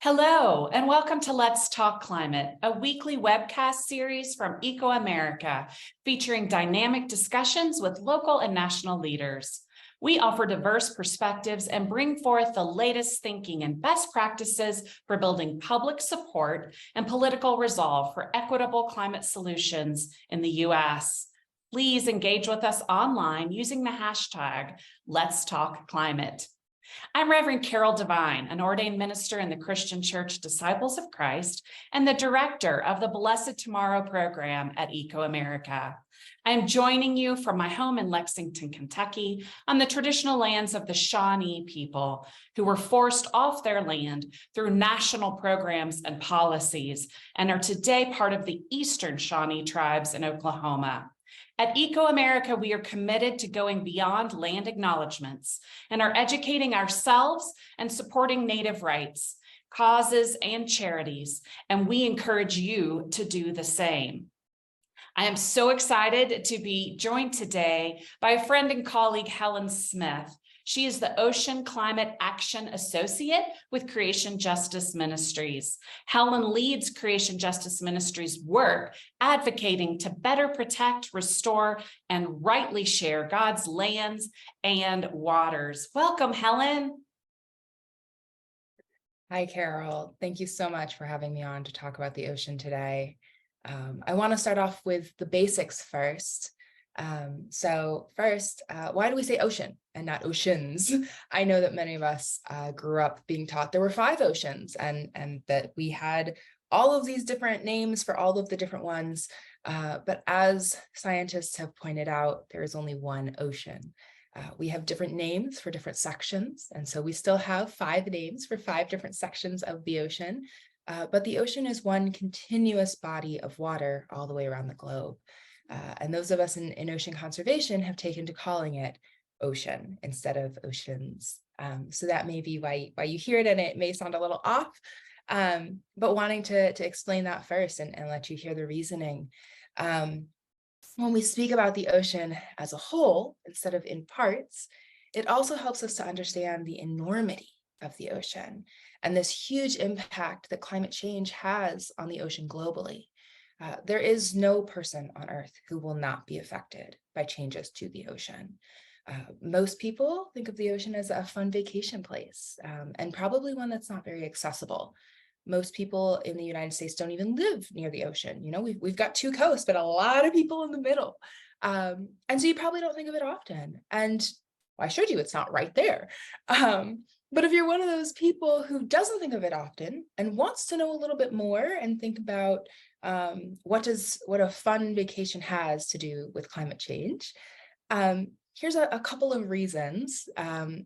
Hello, and welcome to Let's Talk Climate, a weekly webcast series from ecoAmerica, featuring dynamic discussions with local and national leaders. We offer diverse perspectives and bring forth the latest thinking and best practices for building public support and political resolve for equitable climate solutions in the U.S. Please engage with us online using the hashtag Let's Talk Climate. I'm Reverend Carol Devine, an ordained minister in the Christian Church Disciples of Christ and the director of the BlessedTomorrow program at ecoAmerica. I am joining you from my home in Lexington, Kentucky, on the traditional lands of the Shawnee people who were forced off their land through national programs and policies and are today part of the Eastern Shawnee tribes in Oklahoma. At ecoAmerica, we are committed to going beyond land acknowledgements and are educating ourselves and supporting Native rights, causes, and charities, and we encourage you to do the same. I am so excited to be joined today by a friend and colleague, Helen Smith. She is the Ocean Climate Action Associate with Creation Justice Ministries. Helen leads Creation Justice Ministries' work advocating to better protect, restore, and rightly share God's lands and waters. Welcome, Helen. Hi, Carol. Thank you so much for having me on to talk about the ocean today. I want to start off with the basics first. First, why do we say ocean and not oceans? I know that many of us grew up being taught there were 5 oceans and that we had all of these different names for all of the different ones. But as scientists have pointed out, there is only one ocean. We have different names for different sections. And so we still have 5 names for 5 different sections of the ocean. But the ocean is one continuous body of water all the way around the globe. And those of us in ocean conservation have taken to calling it ocean instead of oceans. So that may be why you hear it, and it may sound a little off, but wanting to explain that first and let you hear the reasoning. When we speak about the ocean as a whole, instead of in parts, it also helps us to understand the enormity of the ocean and this huge impact that climate change has on the ocean globally. There is no person on Earth who will not be affected by changes to the ocean. Most people think of the ocean as a fun vacation place, and probably one that's not very accessible. Most people in the United States don't even live near the ocean. You know, we've got 2 coasts, but a lot of people in the middle. And so you probably don't think of it often. And why should you? It's not right there. But if you're one of those people who doesn't think of it often and wants to know a little bit more and think about what a fun vacation has to do with climate change, here's a couple of reasons. And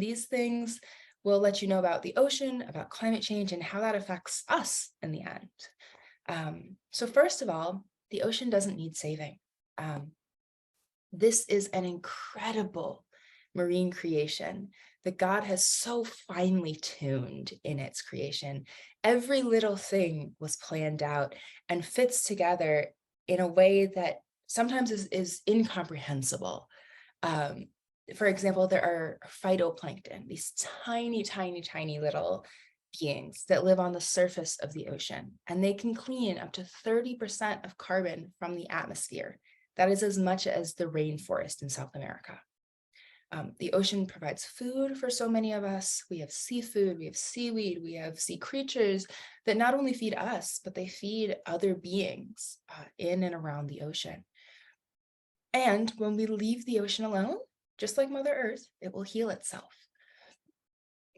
these things will let you know about the ocean, about climate change, and how that affects us in the end. So first of all, the ocean doesn't need saving. This is an incredible marine creation that God has so finely tuned in its creation. Every little thing was planned out and fits together in a way that sometimes is incomprehensible. For example, there are phytoplankton, these tiny, tiny, tiny little beings that live on the surface of the ocean, and they can clean up to 30% of carbon from the atmosphere. That is as much as the rainforest in South America. The ocean provides food for so many of us. We have seafood, we have seaweed, we have sea creatures that not only feed us, but they feed other beings in and around the ocean. And when we leave the ocean alone, just like Mother Earth, it will heal itself.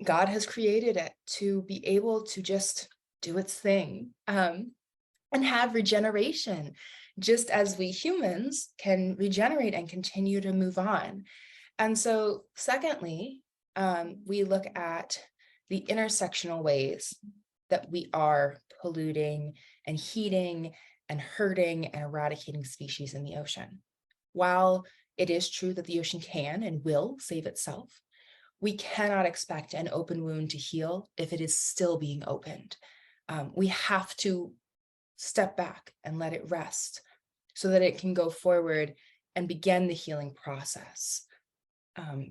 God has created it to be able to just do its thing and have regeneration, just as we humans can regenerate and continue to move on. And so secondly, we look at the intersectional ways that we are polluting and heating and hurting and eradicating species in the ocean. While it is true that the ocean can and will save itself, we cannot expect an open wound to heal if it is still being opened. We have to step back and let it rest so that it can go forward and begin the healing process.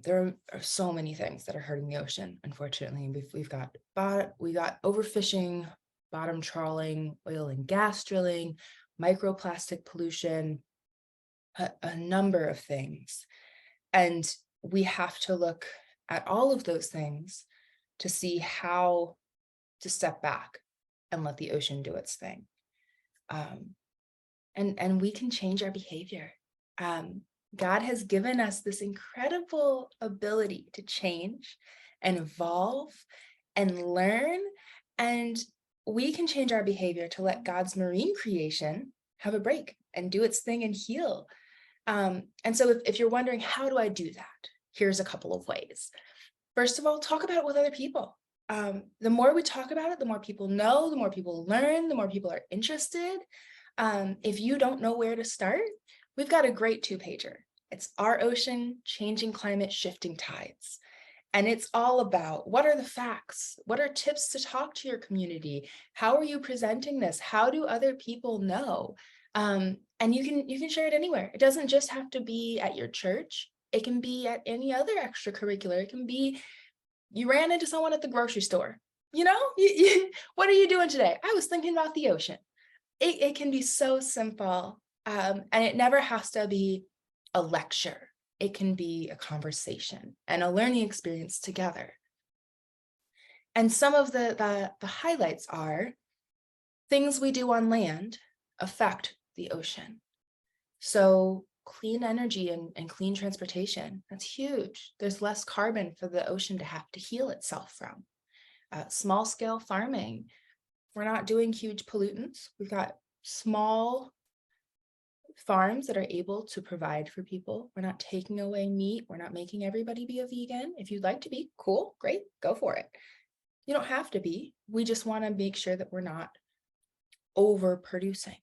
There are so many things that are hurting the ocean, unfortunately. We've got overfishing, bottom trawling, oil and gas drilling, microplastic pollution, a number of things. And we have to look at all of those things to see how to step back and let the ocean do its thing. And we can change our behavior. God has given us this incredible ability to change and evolve and learn, and we can change our behavior to let God's marine creation have a break and do its thing and heal. And so if you're wondering, how do I do that? Here's a couple of ways. First of all, talk about it with other people. The more we talk about it, the more people know, the more people learn, the more people are interested. If you don't know where to start, we've got a great 2-pager. It's Our Ocean, Changing Climate, Shifting Tides. And it's all about, what are the facts? What are tips to talk to your community? How are you presenting this? How do other people know? And you can share it anywhere. It doesn't just have to be at your church. It can be at any other extracurricular. It can be, you ran into someone at the grocery store. What are you doing today? I was thinking about the ocean. It can be so simple. And it never has to be a lecture. It can be a conversation and a learning experience together. And some of the highlights are things we do on land affect the ocean. So clean energy and clean transportation, that's huge. There's less carbon for the ocean to have to heal itself from. Small scale farming, we're not doing huge pollutants. We've got small farms that are able to provide for people. We're not taking away meat. We're not making everybody be a vegan. If you'd like to be, cool, great, go for it. You don't have to be. We just want to make sure that we're not overproducing.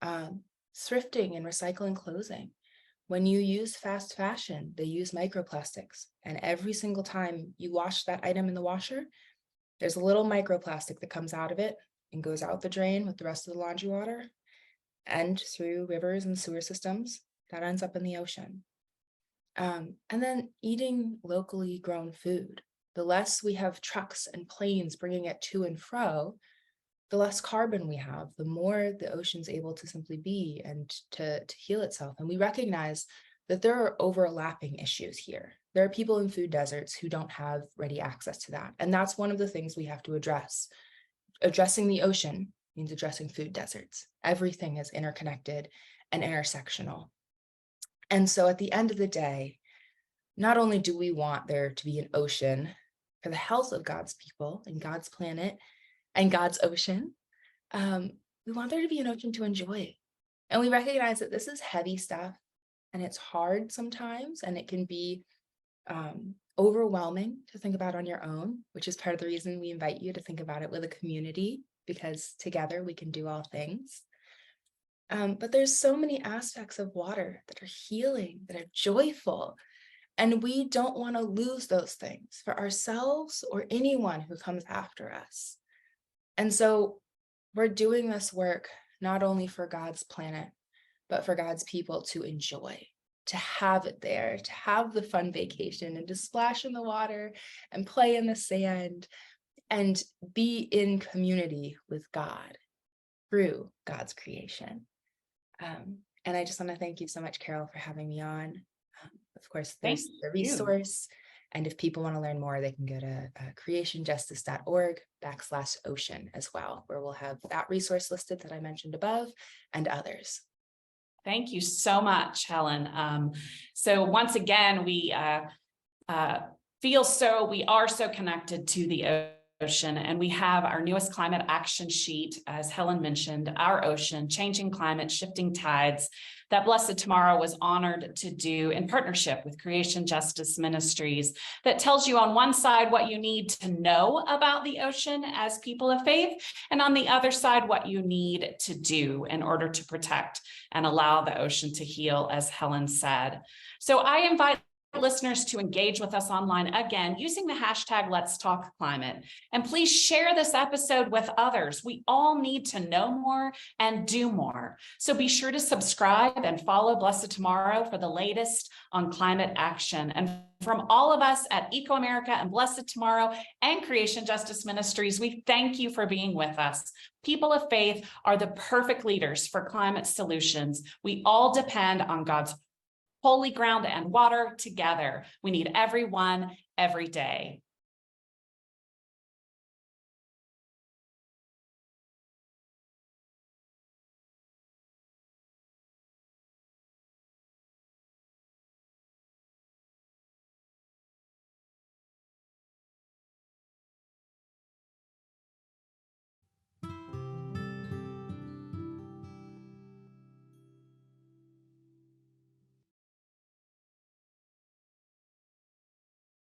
Thrifting and recycling clothing. When you use fast fashion, they use microplastics. And every single time you wash that item in the washer, there's a little microplastic that comes out of it and goes out the drain with the rest of the laundry water and through rivers and sewer systems that ends up in the ocean. And then eating locally grown food. The less we have trucks and planes bringing it to and fro, the less carbon we have, the more the ocean's able to simply be and to heal itself. And we recognize that there are overlapping issues here. There are people in food deserts who don't have ready access to that. And that's one of the things we have to address. Addressing the ocean means addressing food deserts. Everything is interconnected and intersectional. And so at the end of the day, not only do we want there to be an ocean for the health of God's people and God's planet and God's ocean, we want there to be an ocean to enjoy. And we recognize that this is heavy stuff and it's hard sometimes, and it can be overwhelming to think about on your own, which is part of the reason we invite you to think about it with a community, because together we can do all things. But there's so many aspects of water that are healing, that are joyful, and we don't want to lose those things for ourselves or anyone who comes after us. And so we're doing this work not only for God's planet, but for God's people to enjoy, to have it there, to have the fun vacation and to splash in the water and play in the sand and be in community with God through God's creation. And I just want to thank you so much, Carol, for having me on. Of course, there's the resource. And if people want to learn more, they can go to creationjustice.org/ocean as well, where we'll have that resource listed that I mentioned above and others. Thank you so much, Helen. So once again, we are so connected to the ocean, and we have our newest climate action sheet, as Helen mentioned, Our Ocean, Changing Climate, Shifting Tides, that Blessed Tomorrow was honored to do in partnership with Creation Justice Ministries, that tells you on one side what you need to know about the ocean as people of faith, and on the other side what you need to do in order to protect and allow the ocean to heal, as Helen said. So I invite listeners to engage with us online again using the hashtag Let's Talk Climate. And please share this episode with others. We all need to know more and do more. So be sure to subscribe and follow Blessed Tomorrow for the latest on climate action. And from all of us at ecoAmerica and Blessed Tomorrow and Creation Justice Ministries, we thank you for being with us. People of faith are the perfect leaders for climate solutions. We all depend on God's holy ground and water together. We need everyone every day.